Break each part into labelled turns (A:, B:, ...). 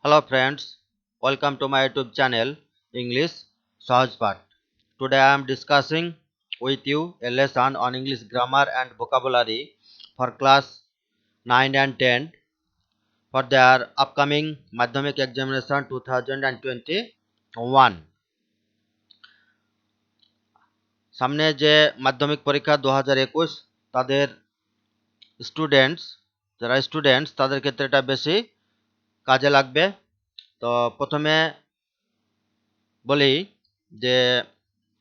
A: Hello friends, welcome to my YouTube channel English Sahaj Part. Today I am discussing with you a lesson on English grammar and vocabulary for class 9 and 10 for their upcoming Madhyamik examination 2021. সামনে যে মাধ্যমিক পরীক্ষা 2021 তাদের students তাদের ক্ষেত্রে এটা বেশি কাজে লাগবে। তো প্রথমে বলি যে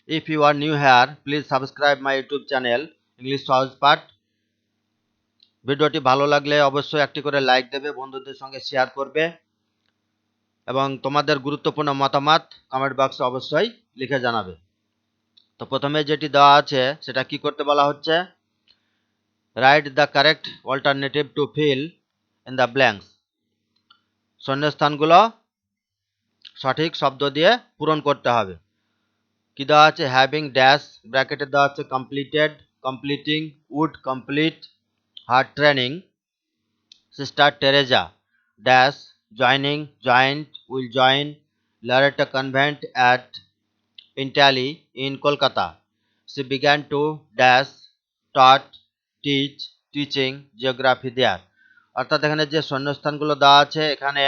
A: if you are new here please subscribe my YouTube channel English Sahaj Part। ভিডিওটি ভালো লাগলে অবশ্যই একটি করে লাইক দেবে, বন্ধুদের সঙ্গে শেয়ার করবে এবং তোমাদের গুরুত্বপূর্ণ মতামত কমেন্ট বক্সে অবশ্যই লিখে জানাবে। তো প্রথমে যেটি দেওয়া আছে সেটা কি করতে বলা হচ্ছে, write the correct alternative to fill in the blanks. শূন্যস্থানগুলো সঠিক শব্দ দিয়ে পূরণ করতে হবে। কি দেওয়া আছে, হ্যাভিং ড্যাশ ব্র্যাকেটে দেওয়া আছে completed, completing, would complete, her training, sister Teresa dash joining, joined, will join, Loreto convent at Italy in Kolkata. She began to dash taught teach teaching geography there। অর্থাৎ এখানে যে শূন্যস্থানগুলো দেওয়া আছে এখানে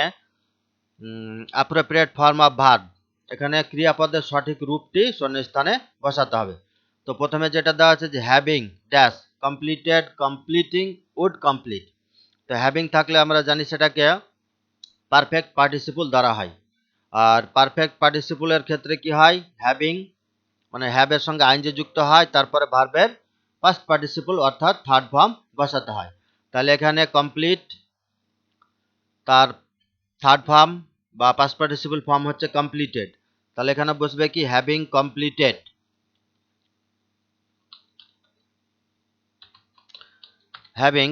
A: অ্যাপ্রোপ্রিয়েট ফর্ম অফ ভার্ব, এখানে ক্রিয়াপদের সঠিক রূপটি শূন্যস্থানে বসাতে হবে। তো প্রথমে যেটা দেওয়া আছে যে having dash completed, completing, would complete. তো হ্যাভিং থাকলে আমরা জানি সেটাকে পারফেক্ট পার্টিসিপল ধরা হয়। আর পারফেক্ট পার্টিসিপলের ক্ষেত্রে কি হয়, হ্যাভিং মানে হ্যাভের সঙ্গে আইনজি যুক্ত হয়, তারপরে ভার্বের পাস্ট পার্টিসিপল অর্থাৎ থার্ড ফর্ম বসাতে হয়। তাহলে এখানে কমপ্লিট তার থার্ড ফর্ম বা পাস্ট পার্টিসিপল ফর্ম হচ্ছে কমপ্লিটেড। তাহলে এখানে বসবে কি having completed, having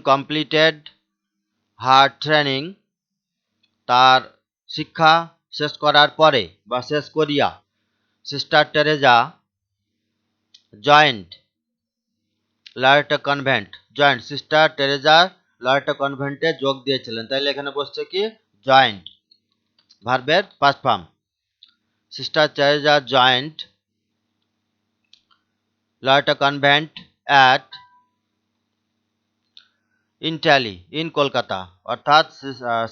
A: completed her training, তার শিক্ষা শেষ করার পরে বা শেষ করিয়া, sister Teresa joined Loreto convent, joined sister Teresa Loreto কনভেন্টে যোগ দিয়েছিলেন। তাইলে এখানে বসছে কি জয়েন্ট, ভার্বের past form. Sister Teresa joined Loreto convent at Italy in Kolkata, অর্থাৎ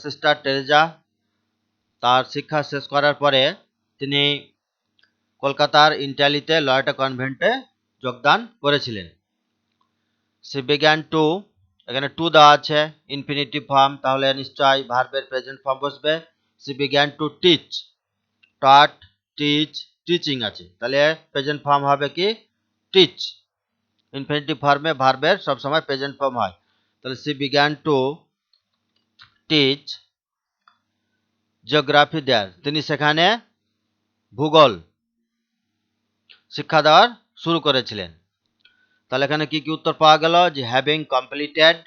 A: সিস্টার টেরেজা তার শিক্ষা শেষ করার পরে তিনি কলকাতার ইটালিতে লরেটো কনভেন্টে যোগদান করেছিলেন। সি বিগ্যান টু, এখানে টু দেওয়া আছে ইনফিনিটিভ ফর্ম, তাহলে নিশ্চয়ই ভার্বের প্রেজেন্ট ফর্ম বসবে। She began to teach, taught, teach, teaching আছে, তাহলে প্রেজেন্ট ফর্ম হবে কি টিচ। ইনফিনিটিভ ফর্মে ভার্বের সবসময় প্রেজেন্ট ফর্ম হয়। তাহলে she began to teach geography there, তিনি সেখানে ভূগোল শিক্ষা দেওয়ার শুরু করেছিলেন। তাহলে এখানে কি কি উত্তর পাওয়া গেল, যে হ্যাভিং কমপ্লিটেড,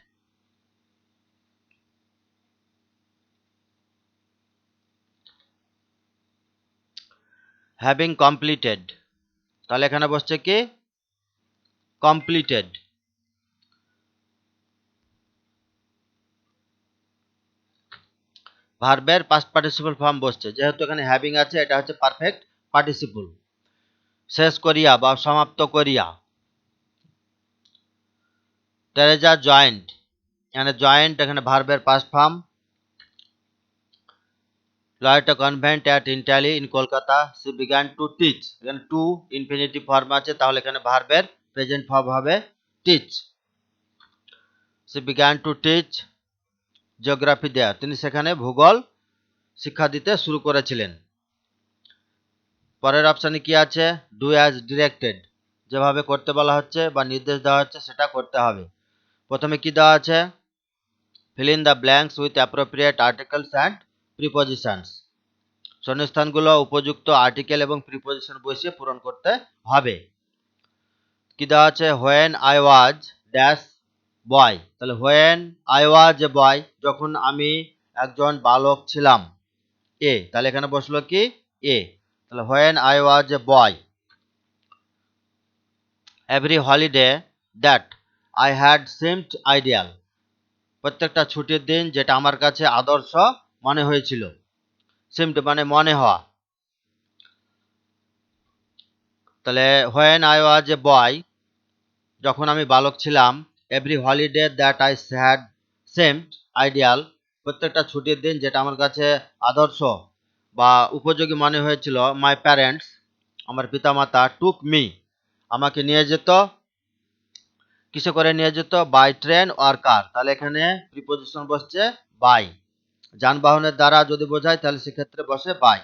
A: হ্যাভিং কমপ্লিটেড, তাহলে এখানে বসছে কি কমপ্লিটেড। ভার্বের পাস্ট পার্টিসিপল ফর্ম বসছে, যেহেতু এখানে হ্যাভিং আছে এটা হচ্ছে পারফেক্ট পার্টিসিপল। শেষ করিয়া বা সমাপ্ত করিয়া, টেরেজা জয়েন্ট, এখানে জয়েন্ট এখানে ভার্বের past form. Loreto convent at Italy in Kolkata, she began to teach, এখানে টু ইনফিনিটিভ ফর্ম আছে, তাহলে এখানে ভার্বের প্রেজেন্ট ফর্ম হবে teach. She began to teach geography there, তিনি সেখানে ভূগোল শিক্ষা দিতে শুরু করেছিলেন। পরের অপশানে কি আছে, ডু অ্যাজ ডিরেক্টেড, যেভাবে করতে বলা হচ্ছে বা নির্দেশ দেওয়া হচ্ছে সেটা করতে হবে। প্রথমে কি দেওয়া আছে, fill in the blanks with appropriate articles and prepositions, শূন্যস্থানগুলো উপযুক্ত আর্টিকেল এবং প্রিপোজিশন বসিয়ে পূরণ করতে হবে। কি দেওয়া আছে, হোয়েন আই ওয়াজ ড্যাশ বয়, তাহলে হোয়েন আই ওয়াজ এ বয়, যখন আমি একজন বালক ছিলাম, এ, তাহলে এখানে বসলো কি এ, তাহলে when I was A boy every holiday that I had seemed ideal, প্রত্যেকটা ছুটির দিন যেটা আমার কাছে আদর্শ মনে হয়েছিল। সিমড মানে মনে হওয়া। তাহলে হোয়েন আই ওয়াজ এ বয়, যখন আমি বালক ছিলাম, every holiday that I had seemed ideal, প্রত্যেকটা ছুটির দিন যেটা আমার কাছে আদর্শ বা উপযোগী মনে হয়েছিল, মাই প্যারেন্টস, আমার পিতামাতা, টুক মি, আমাকে নিয়ে যেত, কিসে করে নিয়ে যেত, বাই ট্রেন অর কার। তাহলে এখানে প্রিপোজিশন বসছে বাই, যানবাহনের দ্বারা যদি বোঝায় তাহলে সেক্ষেত্রে বসে by.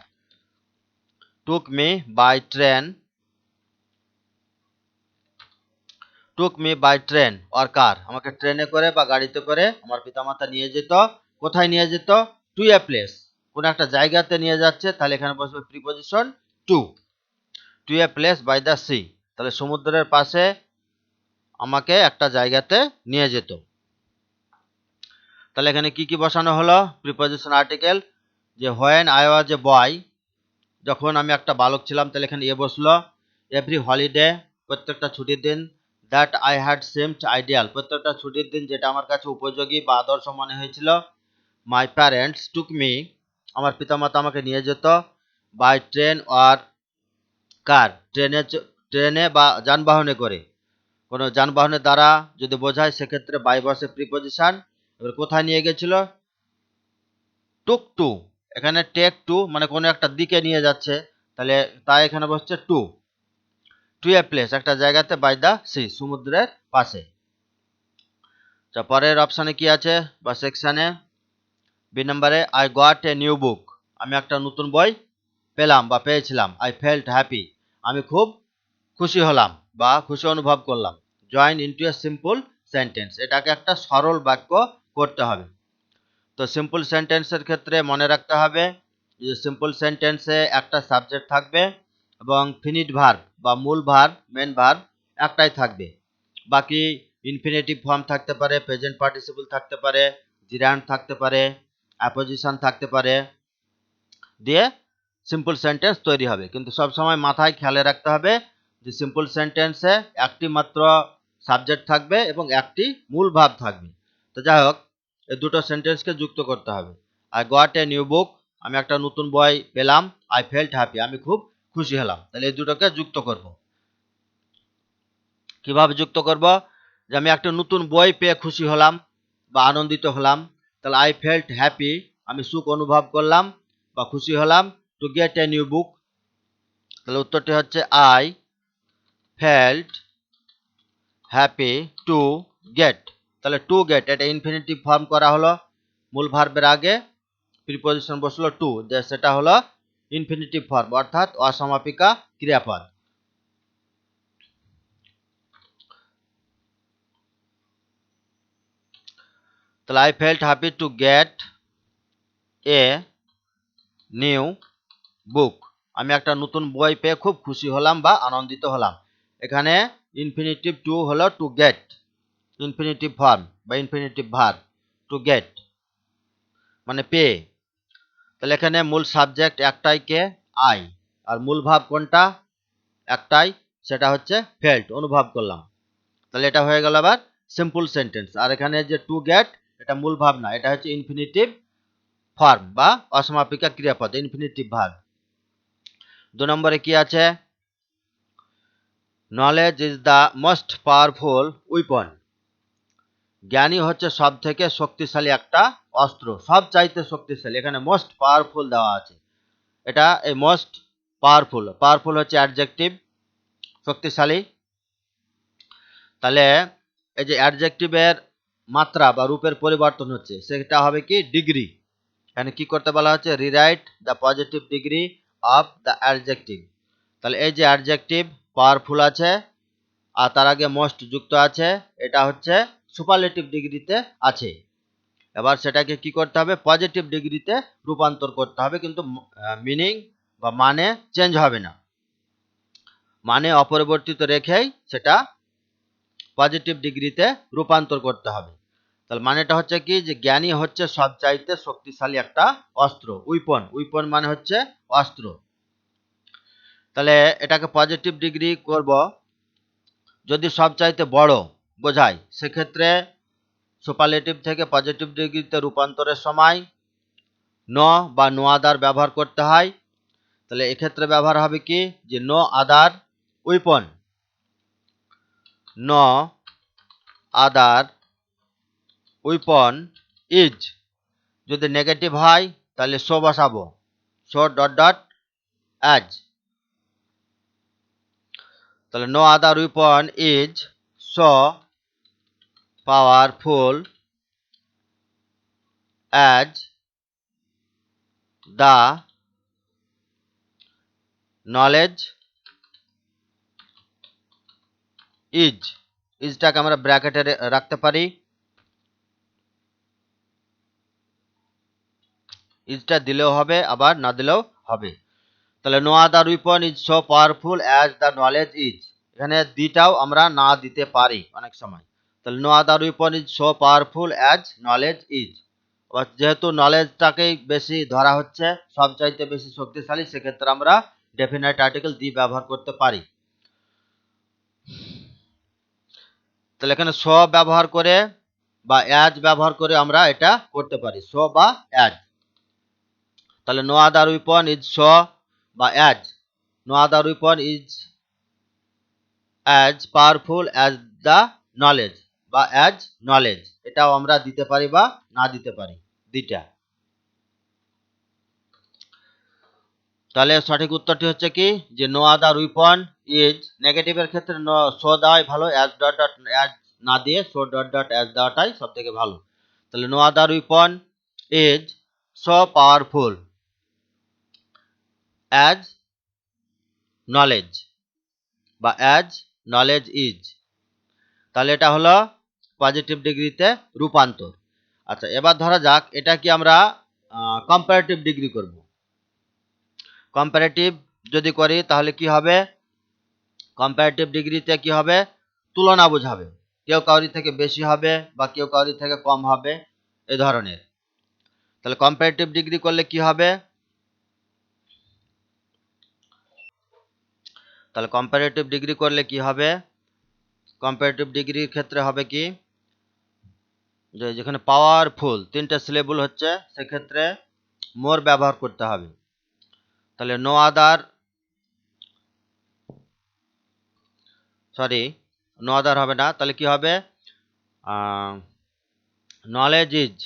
A: Took me by train, took me by train or car, আমাকে ট্রেনে করে বা গাড়িতে করে আমার পিতামাতা নিয়ে যেত। কোথায় নিয়ে যেত? টু এ প্লেস, কোন একটা জায়গাতে নিয়ে যাচ্ছে, তাহলে এখানে বসবে preposition to. To a place by the sea, তাহলে সমুদ্রের পাশে আমাকে একটা জায়গাতে নিয়ে যেত। তাহলে এখানে কি কি বসানো হলো? প্রিপোজিশন আর্টিকেল, যে হোয়েন আই ওয়াজ এ বয়, যখন আমি একটা বালক ছিলাম, তাহলে এখানে এ বসলো। এভরি হলিডে, প্রত্যেকটা ছুটির দিন। That I had seemed ideal, প্রত্যেকটা ছুটির দিন যেটা আমার কাছে উপযোগী বা আদর্শ মনে হয়েছিল। মাই প্যারেন্টস টুক মি, আমার পিতামাতা আমাকে নিয়ে যেত। বাই ট্রেন অর কার, ট্রেনে বা যানবাহনে করে, কোনো যানবাহনের দ্বারা যদি বোঝায় সেক্ষেত্রে বাই বসে প্রিপোজিশন। এবার কোথায় নিয়ে গেছিল? টুক টু, এখানে টেক টু মানে কোনো একটা দিকে নিয়ে যাচ্ছে, তাহলে তাই এখানে বসছে টু। টু এ প্লেস, একটা জায়গাতে, বাই দ্য সি, সমুদ্রের পাশে। পরের অপশানে কি আছে বা সেকশানে? বি নম্বরে, I got a new book, আমি একটা নতুন বই পেলাম বা পেয়েছিলাম। আই ফেল্ট হ্যাপি, আমি খুব খুশি হলাম বা খুশি অনুভব করলাম। Join into a simple sentence, এটাকে একটা সরল বাক্য করতে হবে। তো সিম্পল সেন্টেন্সের ক্ষেত্রে মনে রাখতে হবে যে সিম্পল সেন্টেন্সে একটা সাবজেক্ট থাকবে এবং ফিনিট ভার্ব বা মূল ভার্ব, মেন ভার্ব একটাই থাকবে। বাকি ইনফিনিটিভ ফর্ম থাকতে পারে, প্রেজেন্ট পার্টিসিপল থাকতে পারে, জিরান্ড থাকতে পারে, অ্যাপোজিশন থাকতে পারে, দিয়ে সিম্পল সেন্টেন্স তৈরি হবে। কিন্তু সবসময় মাথায় খেয়ালে রাখতে হবে যে সিম্পল সেন্টেন্সে একটি মাত্র সাবজেক্ট থাকবে এবং একটি মূল ভার্ব থাকবে। তো যাই হোক, এই দুটো সেন্টেন্সকে যুক্ত করতে হবে। I got a new book, আমি একটা নতুন বই পেলাম। আই ফেল্ট হ্যাপি, আমি খুব খুশি হলাম। তাহলে এই দুটোকে যুক্ত করব। কিভাবে যুক্ত করব? যে আমি একটা নতুন বই পেয়ে খুশি হলাম বা আনন্দিত হলাম, তাহলে আই ফেল্ট হ্যাপি, আমি সুখ অনুভব করলাম বা খুশি হলাম। To get a new book, তাহলে উত্তরটি হচ্ছে I felt happy to get. তাহলে টু গেট, এটা ইনফিনিটিভ ফর্ম করা হলো, মূল ভার্বের আগে প্রিপোজিশন বসলো টু, যে সেটা হলো ইনফিনিটিভ ফর্ম অর্থাৎ অসমাপিকা ক্রিয়াপদ। তাহলে I felt happy to get a new book, আমি একটা নতুন বই পেয়ে খুব খুশি হলাম বা আনন্দিত হলাম। এখানে ইনফিনিটিভ টু হলো টু গেট, ইনফিনিটিভ ফর্ম বা ইনফিনিটিভ ভার্ব টু গেট মানে পেয়ে। তাহলে এখানে মূল সাবজেক্ট একটাই, কে? আই। আর মূল ভাব কোনটা? একটাই, সেটা হচ্ছে ফেল্ট, অনুভব করলাম। তাহলে এটা হয়ে গেল আবার সিম্পল সেন্টেন্স। আর এখানে যে টু গেট, এটা মূল ভাব না, এটা হচ্ছে ইনফিনিটিভ ফর্ম বা অসমাপিকা ক্রিয়াপদ, ইনফিনিটিভ ভার্ব। 2 নম্বরে কি আছে? Knowledge is the most powerful weapon, জ্ঞানী হচ্ছে সব থেকে শক্তিশালী একটা অস্ত্র, সব চাইতে শক্তিশালী। এখানে মোস্ট পাওয়ারফুল দেওয়া আছে, এটা এই মোস্ট পাওয়ারফুল, পাওয়ারফুল হচ্ছে অ্যাডজেক্টিভ, শক্তিশালী। তাহলে এই যে অ্যাডজেক্টিভের মাত্রা বা রূপের পরিবর্তন হচ্ছে, সেটা হবে কি? ডিগ্রি। এখানে কি করতে বলা হচ্ছে? Rewrite the positive degree of the adjective. তাহলে এই যে অ্যাডজেক্টিভ পাওয়ারফুল আছে আর তার আগে মোস্ট যুক্ত আছে, এটা হচ্ছে সুপারলেটিভ ডিগ্রিতে আছে। এবার সেটাকে কি করতে হবে? পজিটিভ ডিগ্রিতে রূপান্তর করতে হবে, কিন্তু মিনিং বা মানে চেঞ্জ হবে না, মানে অপরিবর্তিত রেখেই সেটা পজিটিভ ডিগ্রিতে রূপান্তর করতে হবে। তাহলে মানেটা হচ্ছে কি? যে জ্ঞানী হচ্ছে সবচাইতে শক্তিশালী একটা অস্ত্র, উইপন। উইপন মানে হচ্ছে অস্ত্র। তাহলে এটাকে পজিটিভ ডিগ্রি করব, যদি সবচাইতে বড় বোঝায় সেক্ষেত্রে সুপারলেটিভ থেকে পজিটিভ ডিগ্রিতে রূপান্তরের সময় ন বা নো আদার ব্যবহার করতে হয়। তাহলে এক্ষেত্রে ব্যবহার হবে কি, যে no other weapon, no other weapon is. যদি নেগেটিভ হয় তাহলে সো বসাবো, সো ডট ডট অ্যাজ। তাহলে no other weapon is so powerful as the knowledge is. ইজটাকে আমরা ব্র্যাকেটে রাখতে পারি, ইজটা দিলেও হবে আবার না দিলেও হবে। তাহলে no other weapon is so powerful as the knowledge is, এখানে দিটাও আমরা না দিতে পারি অনেক সময়। তাহলে no other weapon is so powerful as knowledge is, যেহেতু নলেজটাকেই বেশি ধরা হচ্ছে সবচাইতে বেশি শক্তিশালী, সেক্ষেত্রে আমরা ডেফিনাইট আর্টিকেল দি ব্যবহার করতে পারি। তাহলে এখানে সো ব্যবহার করে বা অ্যাজ ব্যবহার করে আমরা এটা করতে পারি, সো বা অ্যাজ। তাহলে no other weapon is so বা as, no other weapon is as powerful as the knowledge বা অ্যাজ নলেজ, এটাও আমরা দিতে পারি বা না দিতে পারি, দুইটা। তাহলে সঠিক উত্তরটি হচ্ছে কি, যে নো আদার উইপন ইজ, নেগেটিভের ক্ষেত্রে সো দেওয়াই ভালো, অ্যাজ ডট ডট অ্যাজ না দিয়ে সো ডট ডট অ্যাজ দেওয়াটাই সব থেকে ভালো। তাহলে no other weapon is so powerful as knowledge বা অ্যাজ নলেজ ইজ। তাহলে এটা হলো পজিটিভ ডিগ্রিতে রূপান্তর। আচ্ছা, এবার ধরা যাক এটা কি আমরা কম্পারেটিভ ডিগ্রি করব। কম্পারেটিভ যদি করি তাহলে কি হবে, কম্পারেটিভ ডিগ্রিতে কি হবে, তুলনা বোঝাবে, কেউ কাউরি থেকে বেশি হবে বা কেউ কাউরি থেকে কম হবে, এই ধরনের। তাহলে কম্পারেটিভ ডিগ্রি করলে কি হবে, তাহলে কম্পারেটিভ ডিগ্রি করলে কি হবে, কম্পারেটিভ ডিগ্রির ক্ষেত্রে হবে কি, যে যেখানে পাওয়ারফুল তিনটা সিলেবল হচ্ছে সেক্ষেত্রে মোর ব্যবহার করতে হবে। তাহলে no other, sorry no other হবে না, তাহলে কি হবে, knowledge is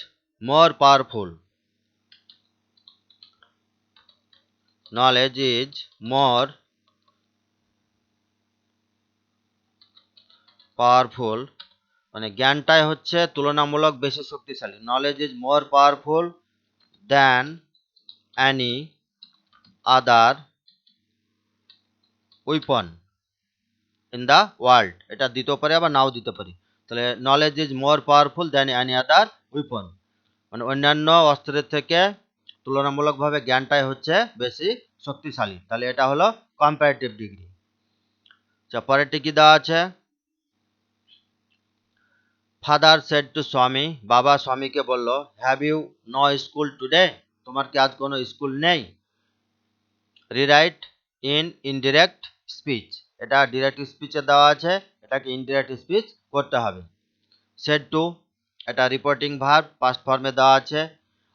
A: more powerful, knowledge is more powerful, মানে জ্ঞানটাই হচ্ছে তুলনামূলক বেশি শক্তিশালী। Knowledge is more powerful than any other weapon in the world, এটা দিতেও পারে আবার নাও দিতে পারি। তাহলে knowledge is more powerful than any other weapon, মানে অন্যান্য অস্ত্রের থেকে তুলনামূলকভাবে জ্ঞানটাই হচ্ছে বেশি শক্তিশালী। তাহলে এটা হলো কম্পারেটিভ ডিগ্রি। আচ্ছা, পরেরটি কি দেওয়া আছে, ফাদার সেড টু স্বামী, বাবা স্বামীকে বলল, have you no school today, তোমার কি আজ কোনো স্কুল নেই। রিরাইট ইন ইনডিরেক্ট স্পিচ, এটা ডিরেক্ট স্পিচে দেওয়া আছে, এটাকে ইনডিরেক্ট স্পিচ করতে হবে। সেড টু, এটা রিপোর্টিং ভার্ব পাস্ট ফর্মে দেওয়া আছে,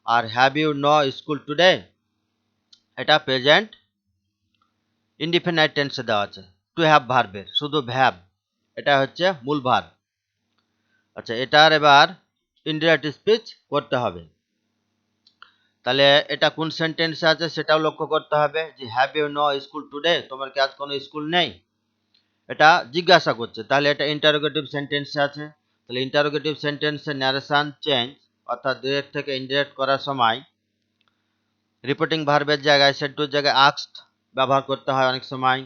A: আর have you no school today এটা প্রেজেন্ট ইনডিফিনাইট টেন্সে দেওয়া আছে, টু হ্যাভ ভার্বের শুধু ভ্যাব, এটা হচ্ছে মূল ভার্ব। আচ্ছা, এটার এবার ইনডিরেক্ট স্পিচ করতে হবে। তাহলে এটা কোন সেন্টেন্সে আছে সেটাও লক্ষ্য করতে হবে, যে have you no school today, তোমার কি আজ কোনো স্কুল নেই, এটা জিজ্ঞাসা করছে, তাহলে এটা ইন্টারোগেটিভ সেন্টেন্সে আছে। তাহলে ইন্টারোগেটিভ সেন্টেন্সে ন্যারেশন চেঞ্জ অর্থাৎ ডিরেক্ট থেকে ইনডিরেক্ট করার সময় রিপোর্টিং ভার্বের জায়গায় সেড টুর জায়গায় আস্কড ব্যবহার করতে হয় অনেক সময়,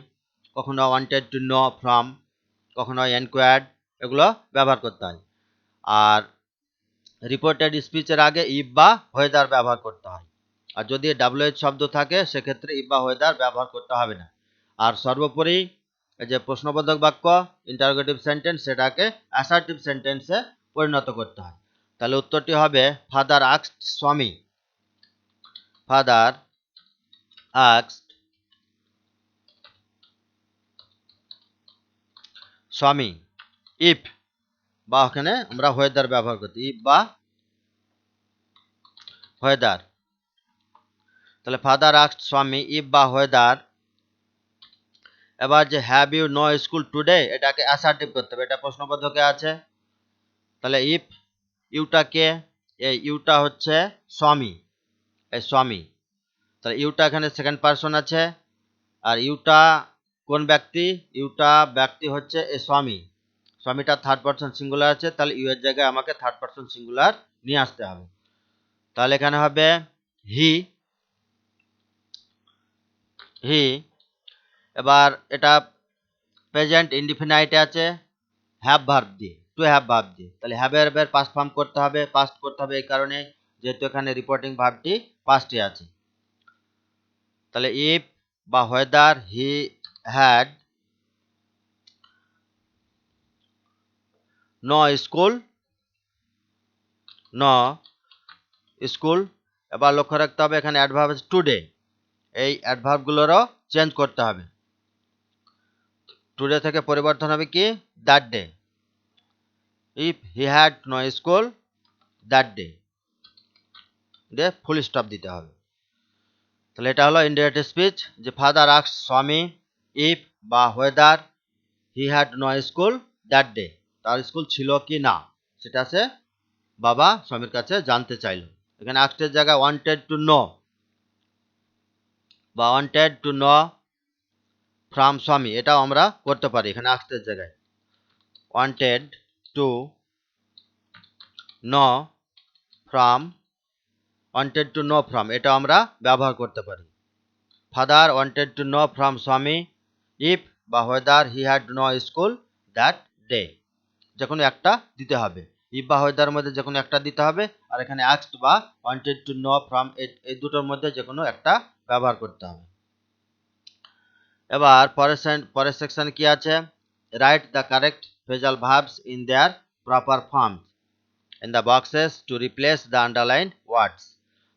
A: কখনো ওয়ান্টেড টু নো ফ্রম, কখনো এনকোয়ার্ড, এগুলো ব্যবহার করতে হয়। আর রিপোর্টেড স্পিচের আগে ইফ বা ওয়েদার ব্যবহার করতে হয়। আর যদি ডাব্লিউএইচ শব্দ থাকে সেক্ষেত্রে ইফ বা ওয়েদার ব্যবহার করতে হবে না। আর সর্বোপরি যে প্রশ্নবোধক বাক্য ইন্টারোগেটিভ সেন্টেন্স সেটাকে অ্যাসার্টিভ সেন্টেন্সে পরিণত করতে হয়। তাহলে উত্তরটি হবে ফাদার আস্কড স্বামী, ফাদার আস্কড স্বামী, ইফ বা ওখানে আমরা ওয়েদার ব্যবহার করছি, ইফ বা ওয়েদার। তাহলে ফাদার আস্কড স্বামী ইফ বা ওয়েদার। এবার যে have you no school today, এটাকে অ্যাসার্টিভ করতে হবে, এটা প্রশ্নবোধকে আছে। তাহলে ইফ ইউটা কে, এই ইউটা হচ্ছে স্বামী, এই স্বামী। তাহলে ইউটা এখানে সেকেন্ড পারসন আছে, আর ইউটা কোন ব্যক্তি, ইউটা ব্যক্তি হচ্ছে এই স্বামী, স্বামীটা থার্ড পারসন সিঙ্গুলার আছে, তাহলে ইউ এর জায়গায় আমাকে থার্ড পারসন সিঙ্গুলার নিয়ে আসতে হবে। তাহলে এখানে হবে হি, হি। এবার এটা প্রেজেন্ট ইনডিফিনাইটে আছে হ্যাভ ভার্ব দিয়ে, টু হ্যাভ ভার্ব দিয়ে। তাহলে হ্যাভের পাস্ট ফর্ম করতে হবে, পাস্ট করতে হবে এই কারণে যেহেতু এখানে রিপোর্টিং ভার্বটি পাস্টে আছে। তাহলে ইফ বা whether he had no school, no school. এবার লক্ষ্য রাখতে হবে এখানে অ্যাডভার্ব আছে টুডে, এই অ্যাডভার্বগুলোরও চেঞ্জ করতে হবে। টুডে থেকে পরিবর্তন হবে কি that day, if he had no school that day, দিয়ে ফুল স্টপ দিতে হবে। তাহলে এটা হলো ইনডাইরেক্ট স্পিচ, যে ফাদার আস্কড স্বামী ইফ বা whether he had no school that day, তার স্কুল ছিল কি না সেটা সে বাবা স্বামীর কাছে জানতে চাইল। এখানে আস্কডের জায়গায় ওয়ান্টেড টু নো বা wanted to know from Swami, এটাও আমরা করতে পারি। এখানে আস্কডের জায়গায় wanted to know from, wanted to know from, এটা আমরা ব্যবহার করতে পারি। Father wanted to know from Swami if বা whether he had no school that day, যে কোনো একটা দিতে হবে, ইফ বা হোয়েদার মধ্যে যে কোনো একটা দিতে হবে, আর এখানে আস্কড বা ওয়ান্টেড টু নো ফ্রম এই দুটোর মধ্যে যে কোনো একটা ব্যবহার করতে হবে। এবার পরের সেকশন কি আছে, right the correct phrasal verbs in their proper forms in the boxes to replace the underlined ওয়ার্ডস।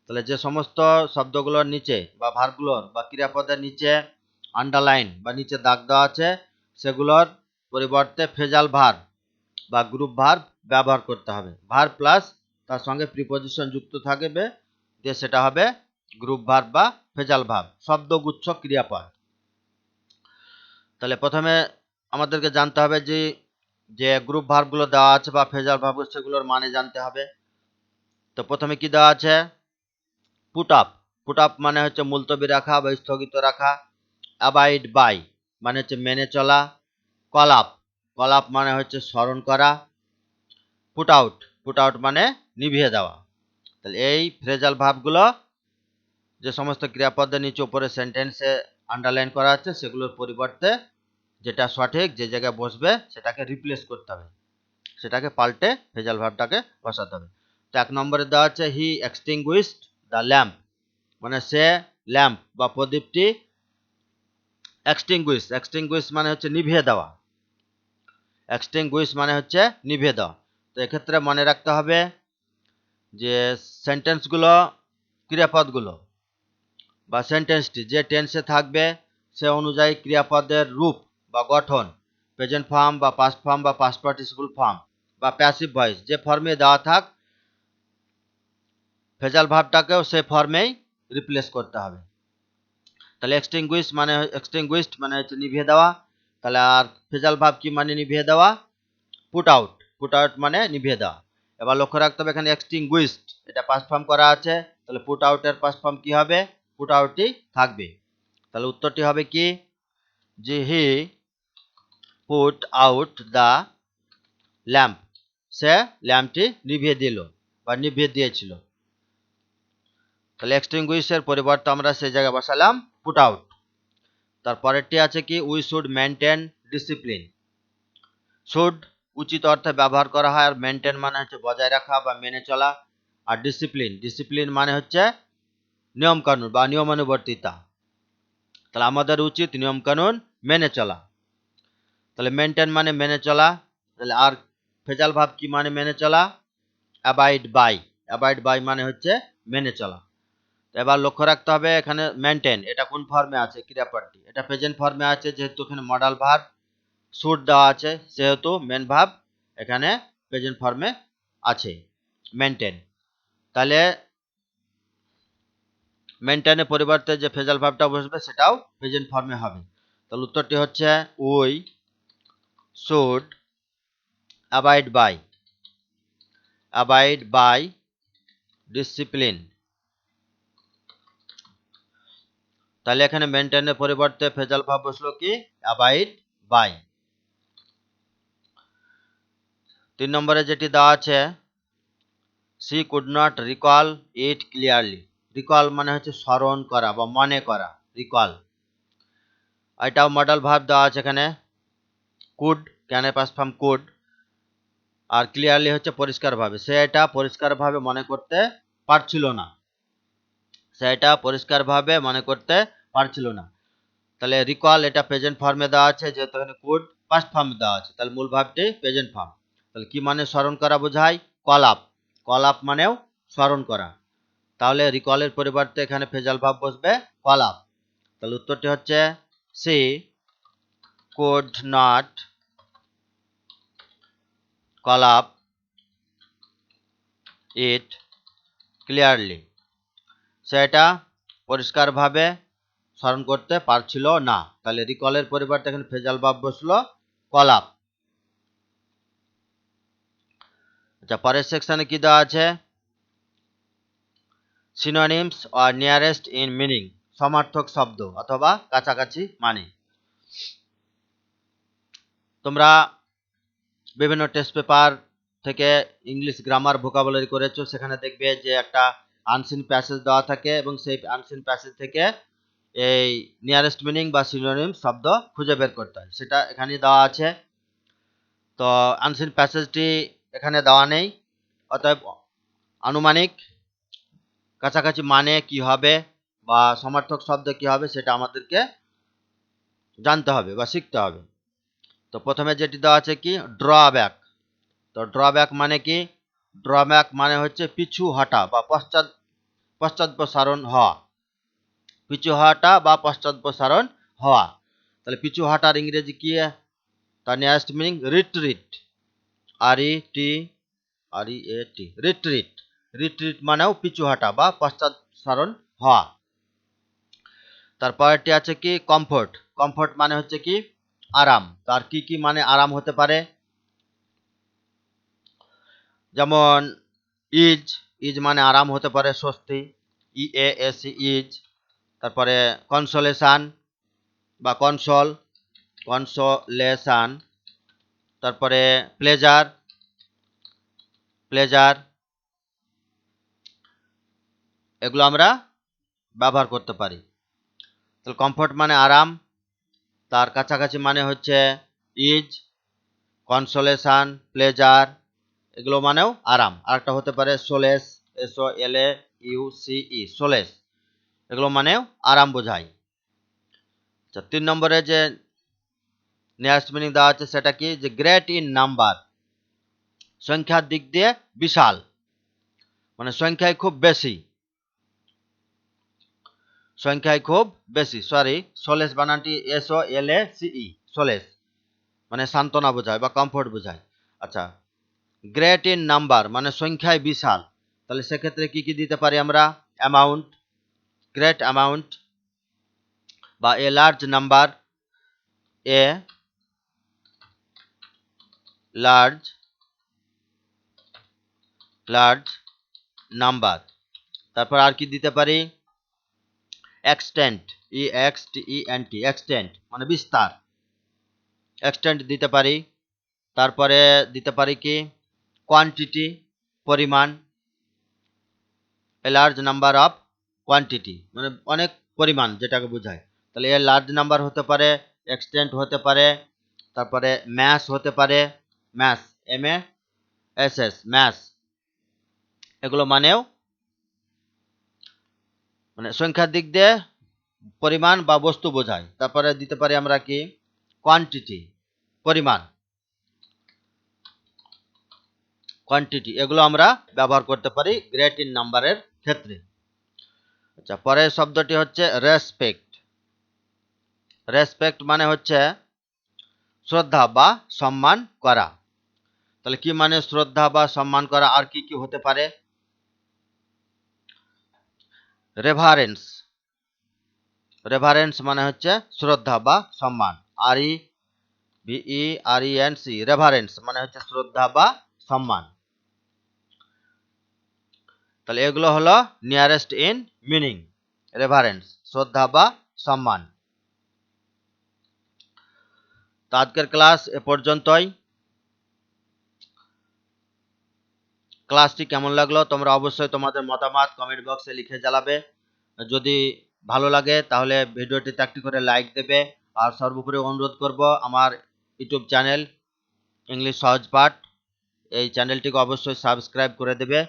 A: তাহলে যে সমস্ত শব্দগুলোর নিচে বা ভার্বগুলোর বা ক্রিয়াপদের নিচে আন্ডারলাইন বা নিচে দাগ দেওয়া আছে, সেগুলোর পরিবর্তে ফ্রেজাল ভার্ব বা গ্রুপ ভার্ব ব্যবহার করতে হবে। ভার্ব প্লাস তার সঙ্গে প্রিপজিশন যুক্ত থাকবে, দিয়ে সেটা হবে গ্রুপ ভার্ব বা ফ্রেজাল ভার্ব, শব্দগুচ্ছ ক্রিয়াপদ। তাহলে প্রথমে আমাদেরকে জানতে হবে যে যে গ্রুপ ভার্বগুলো দেওয়া আছে বা ফ্রেজাল ভার্ব, সেগুলোর মানে জানতে হবে। তো প্রথমে কি দেওয়া আছে, পুট আপ, পুট আপ মানে হচ্ছে মুলতবি রাখা বা স্থগিত রাখা। অ্যাবাইড বাই মানে হচ্ছে মেনে চলা। কল আপ, কল আপ মানে হচ্ছে স্মরণ করা। পুট আউট, পুট আউট মানে নিভিয়ে দেওয়া। তাহলে এই ফ্রেজাল ভার্বগুলো যে সমস্ত ক্রিয়াপদের নিচে উপরে সেন্টেন্সে আন্ডারলাইন করা আছে, সেগুলোর পরিবর্তে যেটা সঠিক যে জায়গায় বসবে সেটাকে রিপ্লেস করতে হবে, সেটাকে পাল্টে ফ্রেজাল ভার্বটাকে বসাতে হবে। তো 1 নম্বরে দেওয়া আছে হি এক্সটিংগুইশড দ্য ল্যাম্প, মানে সে ল্যাম্প বা প্রদীপটি এক্সটিংগুইশ, এক্সটিংগুইশ মানে হচ্ছে নিভিয়ে দেওয়া, এক্সটিংগুইশ মানে হচ্ছে নিভিয়ে দেওয়া। তো এক্ষেত্রে মনে রাখতে হবে যে সেন্টেন্সগুলো, ক্রিয়াপদগুলো বা সেন্টেন্সটি যে টেন্সে থাকবে সে অনুযায়ী ক্রিয়াপদের রূপ বা গঠন, প্রেজেন্ট ফর্ম বা পাস্ট ফর্ম বা পাস্ট পার্টিসিপল ফর্ম বা প্যাসিভ ভয়েস, যে ফর্মে দেওয়া থাক ফ্রেজাল ভার্বটাকেও সে ফর্মেই রিপ্লেস করতে হবে। তাহলে এক্সটিংগুইশড মানে হচ্ছে নিভিয়ে দেওয়া। তাহলে আর ফ্রেজাল ভার্ব কি মানে নিভিয়ে দেওয়া, পুট আউট, পুট আউট মানে নিভিয়ে দেওয়া। এবার লক্ষ্য রাখতে হবে এখানে এক্সটিংগুইশড এটা পাস্ট ফর্ম করা আছে, তাহলে পুট আউটের পাস্ট ফর্ম কি হবে, পুট আউটই থাকবে। তাহলে উত্তরটি হবে কি, যে he put out the lamp, সে ল্যাম্পটি নিভিয়ে দিল বা নিভিয়ে দিয়েছিল। তাহলে এক্সটিংগুইশের পরিবর্তে আমরা সেই জায়গায় বসালাম পুট আউট। তারপরেরটি আছে কি, we should maintain discipline. Should উচিত অর্থে ব্যবহার করা হয়, আর মেনটেন মানে হচ্ছে বজায় রাখা বা মেনে চলা, আর ডিসিপ্লিন, ডিসিপ্লিন মানে হচ্ছে নিয়মকানুন বা নিয়মানুবর্তিতা। তাহলে আমাদের উচিত নিয়মকানুন মেনে চলা। তাহলে মেনটেন মানে মেনে চলা। তাহলে আর ফ্রেজাল ভার্ব কি মানে মেনে চলা, অ্যাবাইড বাই, অ্যাবাইড বাই মানে হচ্ছে মেনে চলা। এবার লক্ষ্য রাখতে হবে এখানে মেনটেন এটা কোন ফর্মে আছে, ক্রিয়াপদটি এটা প্রেজেন্ট ফর্মে আছে, যেহেতু এখানে মডাল ভার্ব শুড দেওয়া আছে, সেহেতু মেন ভার্ব এখানে প্রেজেন্ট ফর্মে আছে, মেনটেন। তাহলে মেনটেনের পরিবর্তে যে ফ্রেজাল ভার্বটা বসবে সেটাও প্রেজেন্ট ফর্মে হবে। তাহলে উত্তরটি হচ্ছে we should abide by discipline. তাহলে এখানে মেনটেনের পরিবর্তে ফ্রেজাল ভার্ব বসলো কি অ্যাবাইড বাই। 3 নম্বরে যেটি দেওয়া আছে C could not recall it clearly. Recall মানে হচ্ছে স্মরণ করা বা মনে করা, রিকল। এটাও মডেল ভার্ব দেওয়া আছে এখানে, কুড, ক্যান এর past form could, R clearly হচ্ছে পরিষ্কারভাবে। সে এটা পরিষ্কারভাবে মনে করতে পারছিল না, সেটা পরিষ্কারভাবে মনে করতে পারছিল না। তাহলে রিকল এটা প্রেজেন্ট ফর্মে দেওয়া আছে, যেহেতু এখানে কুড পাস্ট ফর্মে দেওয়া আছে, তাহলে মূল ভাবটি প্রেজেন্ট ফর্ম। তাহলে কি মানে স্মরণ করা বোঝায়? কল আপ, কল আপ মানেও স্মরণ করা। তাহলে রিকলের পরিবর্তে এখানে ফ্রেজাল ভার্ব বসবে কল আপ। তাহলে উত্তরটি হচ্ছে C could not call up it clearly. সেটা পরিষ্কারভাবে স্মরণ করতে পারছিল না। তাহলে রিকলের পরিবর্তে এখানে ফ্রেজাল ভার্ব বসলো কল আপ। আচ্ছা, পরের সেকশনে কি দেওয়া আছে? Synonyms or nearest in meaning, সমার্থক শব্দ অথবা কাছাকাছি মানে। তোমরা বিভিন্ন টেস্ট পেপার থেকে ইংলিশ গ্রামার ভোকাবুলারি করেছো, সেখানে দেখবে যে একটা আনসিন প্যাসেজ দেওয়া থাকে এবং সেই আনসিন প্যাসেজ থেকে এই নিয়ারেস্ট মিনিং বা সিনোনিম শব্দ খুঁজে বের করতে হয়, সেটা এখানে দেওয়া আছে। তো আনসিন প্যাসেজটি এখানে দেওয়া নেই, অতএব আনুমানিক কাছাকাছি মানে কি হবে বা সমার্থক শব্দ কি হবে সেটা আমাদেরকে জানতে হবে বা শিখতে হবে। তো প্রথমে যেটি দেওয়া আছে কি ড্রব্যাক। তো ড্রব্যাক মানে কি? ড্রব্যাক মানে হচ্ছে পিছু হটা বা পশ্চাদপসারণ হওয়া, পিছু হটা বা পশ্চাদপসারণ হওয়া। তাহলে পিছু হটার ইংরেজি কি? তার nearest meaning retreat, R E T, retreat. Retreat মানেও পিছু হটা বা পশ্চাদপসারণ হওয়া। তারপরটি আছে কি কমফোর্ট। কমফোর্ট মানে হচ্ছে কি আরাম। তার কি কি মানে আরাম হতে পারে? যেমন ইজ, ইজ মানে আরাম হতে পারে, স্বস্তি, ইএএসি ইজ। তারপরে কনসোলেশন বা কনসোলেশন। তারপরে প্লেজার, এগুলো আমরা ব্যবহার করতে পারি। তাহলে কমফোর্ট মানে আরাম, তার কাছাকাছি মানে হচ্ছে ইজ, কনসোলেশন, প্লেজার, এগুলো মানেও আরাম। আরেকটা হতে পারে সোলেস, SOLAUCE, সোলেস, এগুলো মানেও আরাম বোঝায়। আচ্ছা, 3 নম্বরে যে নিয়ারেস্ট মিনিং দেওয়া আছে সেটা কি? যে গ্রেট ইন নাম্বার, সংখ্যার দিক দিয়ে বিশাল, মানে সংখ্যায় খুব বেশি, সরি, সোলেস বানানটি SOLACE, সোলেস মানে সান্ত্বনা বোঝায় বা কমফোর্ট বোঝায়। আচ্ছা, গ্রেট ইন নাম্বার মানে সংখ্যায় বিশাল, তাহলে সেক্ষেত্রে কি কি দিতে পারি আমরা? অ্যামাউন্ট, গ্রেট অ্যামাউন্ট, বা a large number, a large number. তারপর আর কি দিতে পারি? এক্সটেন্ট, EXTENT, এক্সটেন্ট মানে বিস্তার, এক্সটেন্ট দিতে পারি। তারপরে দিতে পারি কি কোয়ান্টিটি, পরিমাণ, a large number of quantity মানে অনেক পরিমাণ যেটাকে বোঝায়। তাহলে এ লার্জ নাম্বার হতে পারে, এক্সটেন্ট হতে পারে, তারপরে ম্যাস হতে পারে, ম্যাস, MASS, ম্যাস, এগুলো মানেও মানে সংখ্যার দিক দিয়ে পরিমাণ বা বস্তু বোঝায়। তারপরে দিতে পারি আমরা কি কোয়ান্টিটি, পরিমাণ, কোয়ান্টিটি, এগুলো আমরা ব্যবহার করতে পারি গ্রেট ইন নাম্বারের ক্ষেত্রে। আচ্ছা, পরের শব্দটি হচ্ছে রেসপেক্ট। রেসপেক্ট মানে হচ্ছে শ্রদ্ধা বা সম্মান করা। তাহলে কি মানে শ্রদ্ধা বা সম্মান করা? আর কি কি হতে পারে? রেভারেন্স, রেভারেন্স মানে হচ্ছে শ্রদ্ধা বা সম্মান। REVERENC, রেভারেন্স মানে হচ্ছে শ্রদ্ধা বা সম্মান। তাহলে এগুলো হলো নিয়ারেস্ট ইন মিনিং, রেভারেন্স, শ্রদ্ধা বা সম্মান। তো আজকের ক্লাস এ পর্যন্তই। ক্লাসটি কেমন লাগলো তোমরা অবশ্যই তোমাদের মতামত কমেন্ট বক্সে লিখে জানাবে। যদি ভালো লাগে তাহলে ভিডিওটিতে একটি করে লাইক দেবে। আর সর্বোপরি অনুরোধ করব, আমার ইউটিউব চ্যানেল ইংলিশ সহজ পাঠ, এই চ্যানেলটিকে অবশ্যই সাবস্ক্রাইব করে দেবে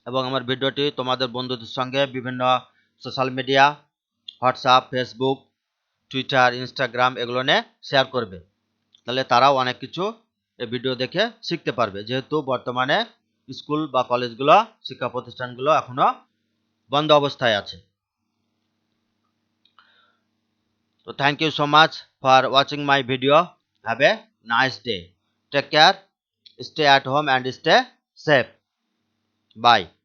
A: এবং আমার ভিডিওটি তোমাদের বন্ধুদের সঙ্গে বিভিন্ন social media, WhatsApp, Facebook, Twitter, Instagram এগুলো নিয়ে শেয়ার করবে। তাহলে তারাও অনেক কিছু এই ভিডিও দেখে শিখতে পারবে, যেহেতু বর্তমানে স্কুল বা কলেজগুলো, শিক্ষা প্রতিষ্ঠানগুলো এখনো বন্ধ অবস্থায় আছে। তো thank you so much for watching my video. Have a nice day. Take care, stay at home and stay safe. Bye.